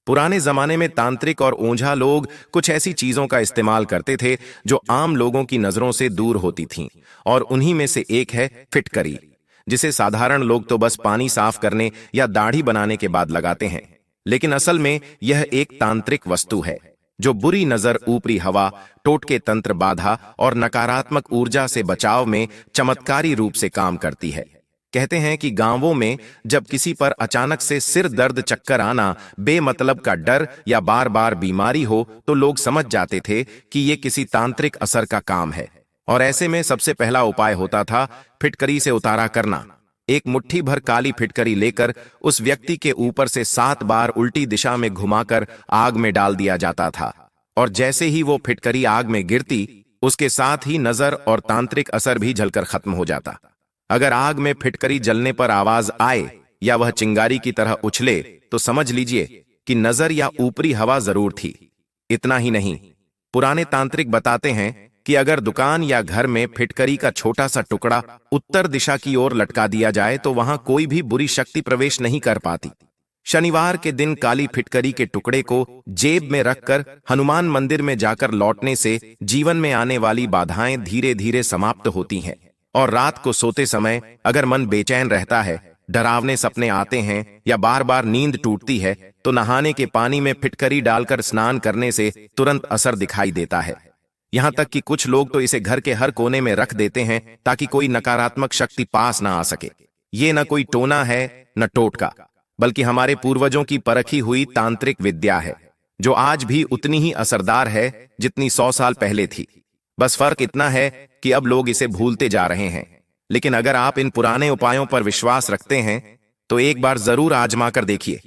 पुराने जमाने में तांत्रिक और ओझा लोग कुछ ऐसी चीजों का इस्तेमाल करते थे जो आम लोगों की नजरों से दूर होती थीं, और उन्हीं में से एक है फिटकरी, जिसे साधारण लोग तो बस पानी साफ करने या दाढ़ी बनाने के बाद लगाते हैं। लेकिन असल में यह एक तांत्रिक वस्तु है जो बुरी नजर, ऊपरी हवा, टोटके तंत्र, बाधा और नकारात्मक ऊर्जा से बचाव में चमत्कारी रूप से काम करती है। कहते हैं कि गांवों में जब किसी पर अचानक से सिर दर्द, चक्कर आना, बेमतलब का डर या बार बार बीमारी हो तो लोग समझ जाते थे कि ये किसी तांत्रिक असर का काम है। और ऐसे में सबसे पहला उपाय होता था फिटकरी से उतारा करना। एक मुट्ठी भर काली फिटकरी लेकर उस व्यक्ति के ऊपर से 7 बार उल्टी दिशा में घुमाकर आग में डाल दिया जाता था, और जैसे ही वो फिटकरी आग में गिरती, उसके साथ ही नजर और तांत्रिक असर भी जलकर खत्म हो जाता। अगर आग में फिटकरी जलने पर आवाज आए या वह चिंगारी की तरह उछले तो समझ लीजिए कि नजर या ऊपरी हवा जरूर थी। इतना ही नहीं, पुराने तांत्रिक बताते हैं कि अगर दुकान या घर में फिटकरी का छोटा सा टुकड़ा उत्तर दिशा की ओर लटका दिया जाए तो वहां कोई भी बुरी शक्ति प्रवेश नहीं कर पाती। शनिवार के दिन काली फिटकरी के टुकड़े को जेब में रखकर हनुमान मंदिर में जाकर लौटने से जीवन में आने वाली बाधाएं धीरे धीरे समाप्त होती हैं। और रात को सोते समय अगर मन बेचैन रहता है, डरावने सपने आते हैं या बार बार नींद टूटती है, तो नहाने के पानी में फिटकरी डालकर स्नान करने से तुरंत असर दिखाई देता है। यहां तक कि कुछ लोग तो इसे घर के हर कोने में रख देते हैं ताकि कोई नकारात्मक शक्ति पास ना आ सके। ये न कोई टोना है न टोटका, बल्कि हमारे पूर्वजों की परखी हुई तांत्रिक विद्या है, जो आज भी उतनी ही असरदार है जितनी 100 साल पहले थी। बस फर्क इतना है कि अब लोग इसे भूलते जा रहे हैं। लेकिन अगर आप इन पुराने उपायों पर विश्वास रखते हैं तो एक बार जरूर आजमा कर देखिए।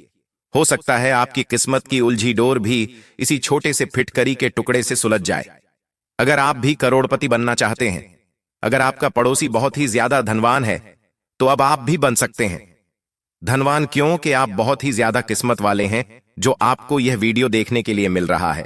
हो सकता है आपकी किस्मत की उलझी डोर भी इसी छोटे से फिटकरी के टुकड़े से सुलझ जाए। अगर आप भी करोड़पति बनना चाहते हैं, अगर आपका पड़ोसी बहुत ही ज्यादा धनवान है, तो अब आप भी बन सकते हैं। धनवान क्यों कि आप बहुत ही ज्यादा किस्मत वाले हैं, जो आपको यह वीडियो देखने के लिए मिल रहा है।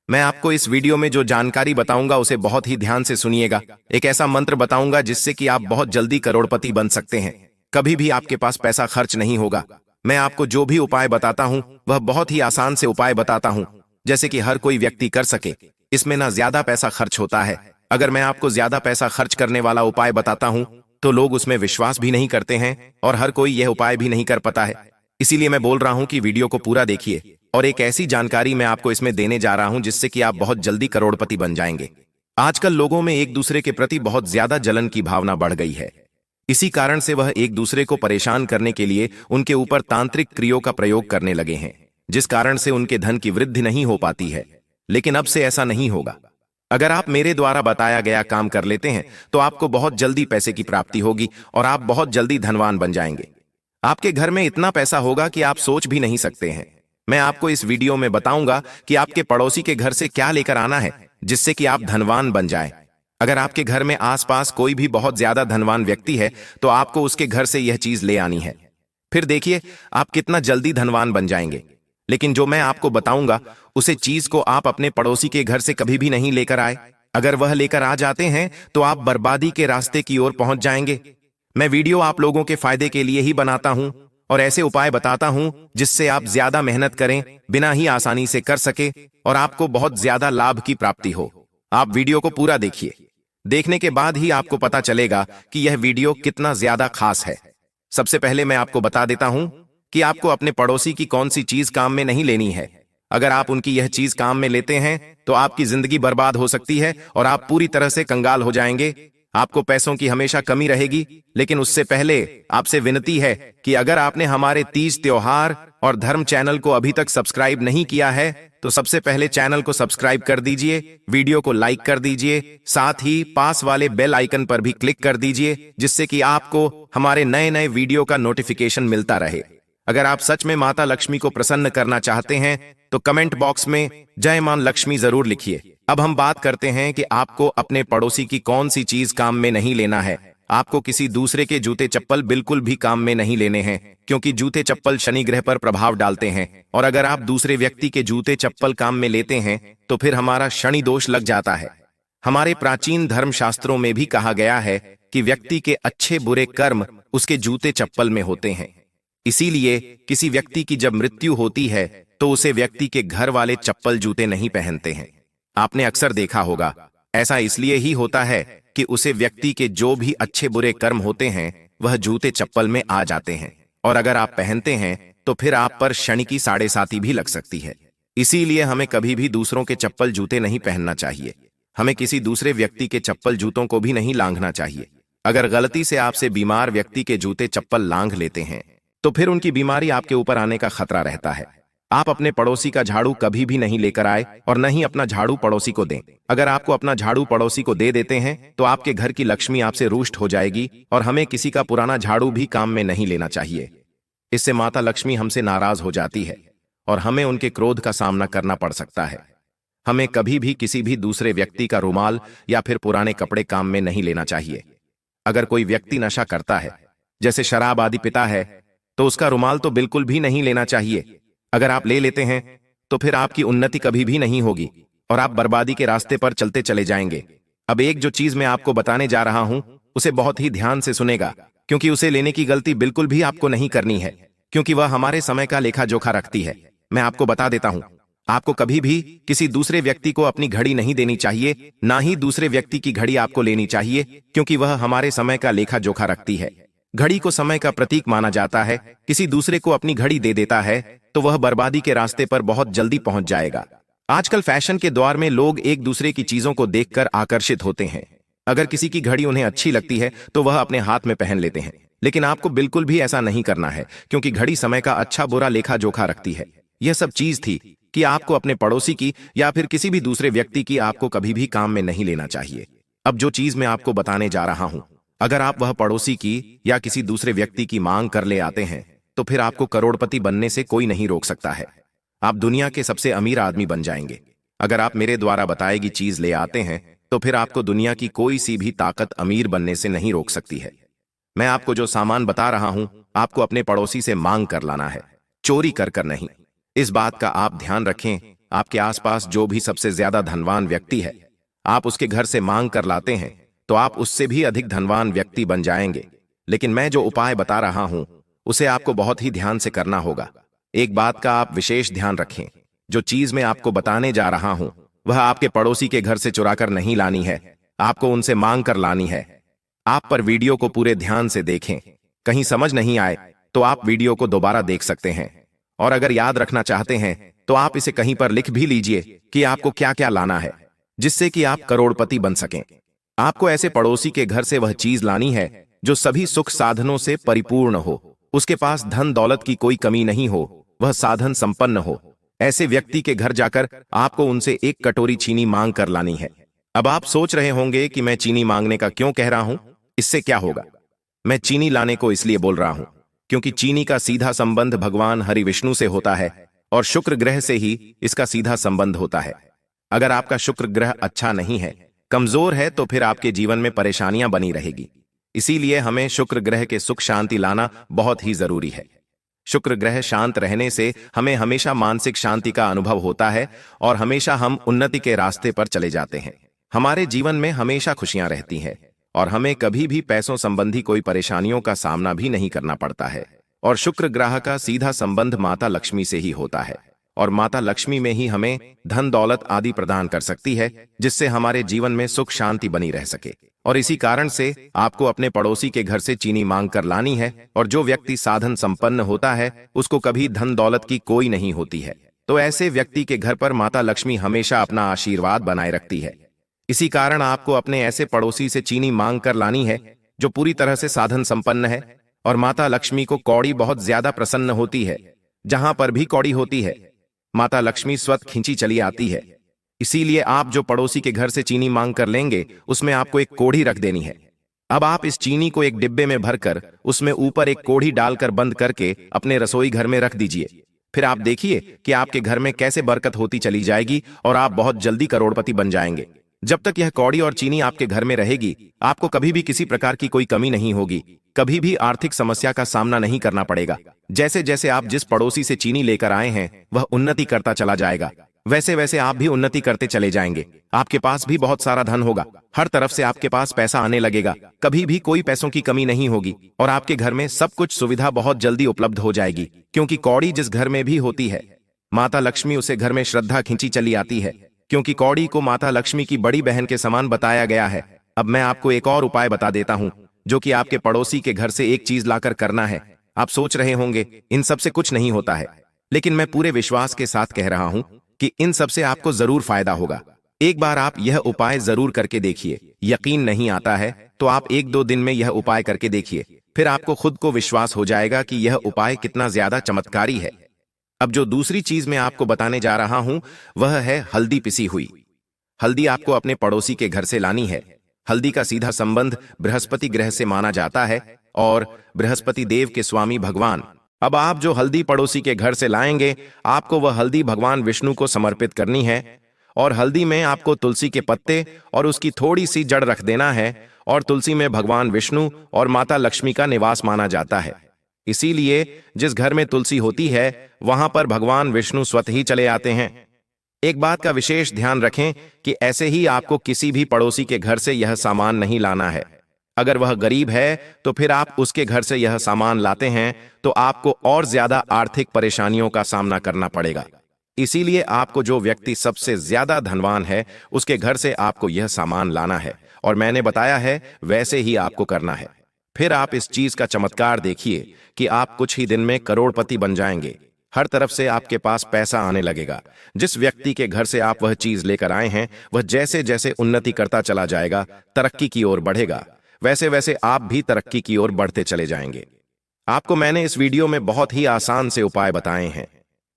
मैं आपको इस वीडियो में जो जानकारी बताऊंगा उसे बहुत ही ध्यान से सुनिएगा। एक ऐसा मंत्र बताऊंगा जिससे कि आप बहुत जल्दी करोड़पति बन सकते हैं। कभी भी आपके पास पैसा खर्च नहीं होगा। मैं आपको जो भी उपाय बताता हूं वह बहुत ही आसान से उपाय बताता हूं, जैसे कि हर कोई व्यक्ति कर सके। इसमें ना ज्यादा पैसा खर्च होता है। अगर मैं आपको ज्यादा पैसा खर्च करने वाला उपाय बताता हूं तो लोग उसमें विश्वास भी नहीं करते हैं और हर कोई यह उपाय भी नहीं कर पाता है। इसीलिए मैं बोल रहा हूं कि वीडियो को पूरा देखिए, और एक ऐसी जानकारी मैं आपको इसमें देने जा रहा हूं जिससे कि आप बहुत जल्दी करोड़पति बन जाएंगे। आजकल लोगों में एक दूसरे के प्रति बहुत ज्यादा जलन की भावना बढ़ गई है। इसी कारण से वह एक दूसरे को परेशान करने के लिए उनके ऊपर तांत्रिक क्रियों का प्रयोग करने लगे हैं, जिस कारण से उनके धन की वृद्धि नहीं हो पाती है। लेकिन अब से ऐसा नहीं होगा। अगर आप मेरे द्वारा बताया गया काम कर लेते हैं तो आपको बहुत जल्दी पैसे की प्राप्ति होगी और आप बहुत जल्दी धनवान बन जाएंगे। आपके घर में इतना पैसा होगा कि आप सोच भी नहीं सकते हैं। मैं आपको इस वीडियो में बताऊंगा कि आपके पड़ोसी के घर से क्या लेकर आना है जिससे कि आप धनवान बन जाएं। अगर आपके घर में आसपास कोई भी बहुत ज्यादा धनवान व्यक्ति है तो आपको उसके घर से यह चीज ले आनी है। फिर देखिए आप कितना जल्दी धनवान बन जाएंगे। लेकिन जो मैं आपको बताऊंगा उसे चीज को आप अपने पड़ोसी के घर से कभी भी नहीं लेकर आए। अगर वह लेकर आ जाते हैं तो आप बर्बादी के रास्ते की ओर पहुंच जाएंगे। मैं वीडियो आप लोगों के फायदे के लिए ही बनाता हूं और ऐसे उपाय बताता हूं जिससे आप ज्यादा मेहनत करें बिना ही आसानी से कर सके और आपको बहुत ज्यादा लाभ की प्राप्ति हो। आप वीडियो को पूरा देखिए। देखने के बाद ही आपको पता चलेगा कि यह वीडियो कितना ज्यादा खास है। सबसे पहले मैं आपको बता देता हूं कि आपको अपने पड़ोसी की कौन सी चीज काम में नहीं लेनी है। अगर आप उनकी यह चीज काम में लेते हैं तो आपकी जिंदगी बर्बाद हो सकती है और आप पूरी तरह से कंगाल हो जाएंगे। आपको पैसों की हमेशा कमी रहेगी। लेकिन उससे पहले आपसे विनती है कि अगर आपने हमारे तीज, त्योहार और धर्म चैनल को अभी तक सब्सक्राइब नहीं किया है तो सबसे पहले चैनल को सब्सक्राइब कर दीजिए, वीडियो को लाइक कर दीजिए, साथ ही पास वाले बेल आइकन पर भी क्लिक कर दीजिए जिससे कि आपको हमारे नए नए वीडियो का नोटिफिकेशन मिलता रहे। अगर आप सच में माता लक्ष्मी को प्रसन्न करना चाहते हैं तो कमेंट बॉक्स में जय मां लक्ष्मी जरूर लिखिए। अब हम बात करते हैं कि आपको अपने पड़ोसी की कौन सी चीज काम में नहीं लेना है। आपको किसी दूसरे के जूते चप्पल बिल्कुल भी काम में नहीं लेने हैं, क्योंकि जूते चप्पल शनि ग्रह पर प्रभाव डालते हैं और अगर आप दूसरे व्यक्ति के जूते चप्पल काम में लेते हैं तो फिर हमारा शनि दोष लग जाता है। हमारे प्राचीन धर्म शास्त्रों में भी कहा गया है कि व्यक्ति के अच्छे बुरे कर्म उसके जूते चप्पल में होते हैं। इसीलिए किसी व्यक्ति की जब मृत्यु होती है तो उसे व्यक्ति के घर वाले चप्पल जूते नहीं पहनते हैं। आपने अक्सर देखा होगा, ऐसा इसलिए ही होता है कि उसे व्यक्ति के जो भी अच्छे बुरे कर्म होते हैं वह जूते चप्पल में आ जाते हैं, और अगर आप पहनते हैं तो फिर आप पर शनि की साढ़े साती भी लग सकती है। इसीलिए हमें कभी भी दूसरों के चप्पल जूते नहीं पहनना चाहिए। हमें किसी दूसरे व्यक्ति के चप्पल जूतों को भी नहीं लांघना चाहिए। अगर गलती से आपसे बीमार व्यक्ति के जूते चप्पल लांघ लेते हैं तो फिर उनकी बीमारी आपके ऊपर आने का खतरा रहता है। आप अपने पड़ोसी का झाड़ू कभी भी नहीं लेकर आए और न ही अपना झाड़ू पड़ोसी को दें। अगर आपको अपना झाड़ू पड़ोसी को दे देते हैं तो आपके घर की लक्ष्मी आपसे रुष्ट हो जाएगी, और हमें किसी का पुराना झाड़ू भी काम में नहीं लेना चाहिए। इससे माता लक्ष्मी हमसे नाराज हो जाती है और हमें उनके क्रोध का सामना करना पड़ सकता है। हमें कभी भी किसी भी दूसरे व्यक्ति का रुमाल या फिर पुराने कपड़े काम में नहीं लेना चाहिए। अगर कोई व्यक्ति नशा करता है, जैसे शराब आदि पीता है, तो उसका रुमाल तो बिल्कुल भी नहीं लेना चाहिए। अगर आप ले लेते हैं तो फिर आपकी उन्नति कभी भी नहीं होगी और आप बर्बादी के रास्ते पर चलते चले जाएंगे। अब एक जो चीज मैं आपको बताने जा रहा हूं उसे बहुत ही ध्यान से सुनेगा, क्योंकि उसे लेने की गलती बिल्कुल भी आपको नहीं करनी है, क्योंकि वह हमारे समय का लेखा जोखा रखती है। मैं आपको बता देता हूं, आपको कभी भी किसी दूसरे व्यक्ति को अपनी घड़ी नहीं देनी चाहिए, ना ही दूसरे व्यक्ति की घड़ी आपको लेनी चाहिए, क्योंकि वह हमारे समय का लेखा जोखा रखती है। घड़ी को समय का प्रतीक माना जाता है। किसी दूसरे को अपनी घड़ी दे देता है तो वह बर्बादी के रास्ते पर बहुत जल्दी पहुंच जाएगा। आजकल फैशन के दौर में लोग एक दूसरे की चीजों को देखकर आकर्षित होते हैं। अगर किसी की घड़ी उन्हें अच्छी लगती है तो वह अपने हाथ में पहन लेते हैं, लेकिन आपको बिल्कुल भी ऐसा नहीं करना है, क्योंकि घड़ी समय का अच्छा बुरा लेखा जोखा रखती है। यह सब चीज थी कि आपको अपने पड़ोसी की या फिर किसी भी दूसरे व्यक्ति की आपको कभी भी काम में नहीं लेना चाहिए। अब जो चीज मैं आपको बताने जा रहा हूं, अगर आप वह पड़ोसी की या किसी दूसरे व्यक्ति की मांग कर ले आते हैं तो फिर आपको करोड़पति बनने से कोई नहीं रोक सकता है। आप दुनिया के सबसे अमीर आदमी बन जाएंगे। अगर आप मेरे द्वारा बताई गई चीज ले आते हैं तो फिर आपको दुनिया की कोई सी भी ताकत अमीर बनने से नहीं रोक सकती है। मैं आपको जो सामान बता रहा हूं, आपको अपने पड़ोसी से मांग कर लाना है, चोरी कर कर नहीं। इस बात का आप ध्यान रखें। आपके आसपास जो भी सबसे ज्यादा धनवान व्यक्ति है, आप उसके घर से मांग कर लाते हैं तो आप उससे भी अधिक धनवान व्यक्ति बन जाएंगे। लेकिन मैं जो उपाय बता रहा हूं उसे आपको बहुत ही ध्यान से करना होगा। एक बात का आप विशेष ध्यान रखें, जो चीज मैं आपको बताने जा रहा हूं वह आपके पड़ोसी के घर से चुराकर नहीं लानी है, आपको उनसे मांग कर लानी है। आप पर वीडियो को पूरे ध्यान से देखें। कहीं समझ नहीं आए तो आप वीडियो को दोबारा देख सकते हैं, और अगर याद रखना चाहते हैं तो आप इसे कहीं पर लिख भी लीजिए कि आपको क्या क्या लाना है, जिससे कि आप करोड़पति बन सकें। आपको ऐसे पड़ोसी के घर से वह चीज लानी है जो सभी सुख साधनों से परिपूर्ण हो, उसके पास धन दौलत की कोई कमी नहीं हो, वह साधन संपन्न हो। ऐसे व्यक्ति के घर जाकर आपको उनसे एक कटोरी चीनी मांग कर लानी है। अब आप सोच रहे होंगे कि मैं चीनी मांगने का क्यों कह रहा हूं, इससे क्या होगा। मैं चीनी लाने को इसलिए बोल रहा हूं क्योंकि चीनी का सीधा संबंध भगवान हरि विष्णु से होता है और शुक्र ग्रह से ही इसका सीधा संबंध होता है। अगर आपका शुक्र ग्रह अच्छा नहीं है, कमजोर है, तो फिर आपके जीवन में परेशानियां बनी रहेगी। इसीलिए हमें शुक्र ग्रह के सुख शांति लाना बहुत ही जरूरी है। शुक्र ग्रह शांत रहने से हमें हमेशा मानसिक शांति का अनुभव होता है और हमेशा हम उन्नति के रास्ते पर चले जाते हैं। हमारे जीवन में हमेशा खुशियां रहती हैं और हमें कभी भी पैसों संबंधी कोई परेशानियों का सामना भी नहीं करना पड़ता है। और शुक्र ग्रह का सीधा संबंध माता लक्ष्मी से ही होता है, और माता लक्ष्मी में ही हमें धन दौलत आदि प्रदान कर सकती है, जिससे हमारे जीवन में सुख शांति बनी रह सके। और इसी कारण से आपको अपने पड़ोसी के घर से चीनी मांग कर लानी है, और जो व्यक्ति साधन संपन्न होता है उसको कभी धन दौलत की कोई नहीं होती है, तो ऐसे व्यक्ति के घर पर माता लक्ष्मी हमेशा अपना आशीर्वाद बनाए रखती है। इसी कारण आपको अपने ऐसे पड़ोसी से चीनी मांग कर लानी है जो पूरी तरह से साधन संपन्न है, और माता लक्ष्मी को कौड़ी बहुत ज्यादा प्रसन्न होती है। जहां पर भी कौड़ी होती है, माता लक्ष्मी स्वतः खींची चली आती है। इसीलिए आप जो पड़ोसी के घर से चीनी मांग कर लेंगे उसमें आपको एक कोढ़ी रख देनी है। अब आप इस चीनी को एक डिब्बे में भरकर उसमें ऊपर एक कोढ़ी डालकर बंद करके अपने रसोई घर में रख दीजिए। फिर आप देखिए कि आपके घर में कैसे बरकत होती चली जाएगी और आप बहुत जल्दी करोड़पति बन जाएंगे। जब तक यह कौड़ी और चीनी आपके घर में रहेगी, आपको कभी भी किसी प्रकार की कोई कमी नहीं होगी, कभी भी आर्थिक समस्या का सामना नहीं करना पड़ेगा। जैसे जैसे आप जिस पड़ोसी से चीनी लेकर आए हैं वह उन्नति करता चला जाएगा, वैसे वैसे आप भी उन्नति करते चले जाएंगे। आपके पास भी बहुत सारा धन होगा, हर तरफ से आपके पास पैसा आने लगेगा, कभी भी कोई पैसों की कमी नहीं होगी, और आपके घर में सब कुछ सुविधा बहुत जल्दी उपलब्ध हो जाएगी, क्योंकि कौड़ी जिस घर में भी होती है माता लक्ष्मी उसे घर में श्रद्धा खींची चली आती है, क्योंकि कौड़ी को माता लक्ष्मी की बड़ी बहन के समान बताया गया है। अब मैं आपको एक और उपाय बता देता हूं, जो कि आपके पड़ोसी के घर से एक चीज लाकर करना है। आप सोच रहे होंगे इन सब से कुछ नहीं होता है, लेकिन मैं पूरे विश्वास के साथ कह रहा हूं कि इन सब से आपको जरूर फायदा होगा। एक बार आप यह उपाय जरूर करके देखिए। यकीन नहीं आता है तो आप 1-2 दिन में यह उपाय करके देखिए, फिर आपको खुद को विश्वास हो जाएगा कि यह उपाय कितना ज्यादा चमत्कारी है। अब जो दूसरी चीज मैं आपको बताने जा रहा हूं वह है हल्दी पिसी हुई। हल्दी आपको अपने पड़ोसी के घर से लानी है। हल्दी का सीधा संबंध बृहस्पति ग्रह से माना जाता है और बृहस्पति देव के स्वामी भगवान। अब आप जो हल्दी पड़ोसी के घर से लाएंगे, आपको वह हल्दी भगवान विष्णु को समर्पित करनी है और हल्दी में आपको तुलसी के पत्ते और उसकी थोड़ी सी जड़ रख देना है। और तुलसी में भगवान विष्णु और माता लक्ष्मी का निवास माना जाता है, इसीलिए जिस घर में तुलसी होती है वहां पर भगवान विष्णु स्वतः ही चले आते हैं। एक बात का विशेष ध्यान रखें कि ऐसे ही आपको किसी भी पड़ोसी के घर से यह सामान नहीं लाना है। अगर वह गरीब है तो फिर आप उसके घर से यह सामान लाते हैं तो आपको और ज्यादा आर्थिक परेशानियों का सामना करना पड़ेगा। इसीलिए आपको जो व्यक्ति सबसे ज्यादा धनवान है उसके घर से आपको यह सामान लाना है, और मैंने बताया है वैसे ही आपको करना है। फिर आप इस चीज का चमत्कार देखिए कि आप कुछ ही दिन में करोड़पति बन जाएंगे। हर तरफ से आपके पास पैसा आने लगेगा। जिस व्यक्ति के घर से आप वह चीज लेकर आए हैं वह जैसे जैसे उन्नति करता चला जाएगा, तरक्की की ओर बढ़ेगा, वैसे वैसे आप भी तरक्की की ओर बढ़ते चले जाएंगे। आपको मैंने इस वीडियो में बहुत ही आसान से उपाय बताए हैं।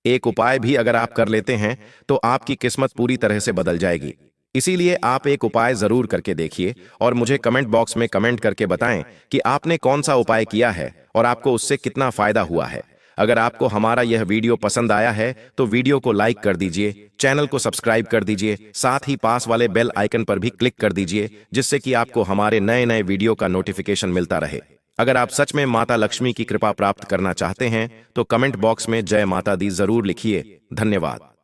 एक उपाय भी अगर आप कर लेते हैं तो आपकी किस्मत पूरी तरह से बदल जाएगी। इसीलिए आप एक उपाय जरूर करके देखिए और मुझे कमेंट बॉक्स में कमेंट करके बताएं कि आपने कौन सा उपाय किया है और आपको उससे कितना फायदा हुआ है। अगर आपको हमारा यह वीडियो पसंद आया है तो वीडियो को लाइक कर दीजिए, चैनल को सब्सक्राइब कर दीजिए, साथ ही पास वाले बेल आइकन पर भी क्लिक कर दीजिए, जिससे कि आपको हमारे नए नए वीडियो का नोटिफिकेशन मिलता रहे। अगर आप सच में माता लक्ष्मी की कृपा प्राप्त करना चाहते हैं तो कमेंट बॉक्स में जय माता दी जरूर लिखिए। धन्यवाद।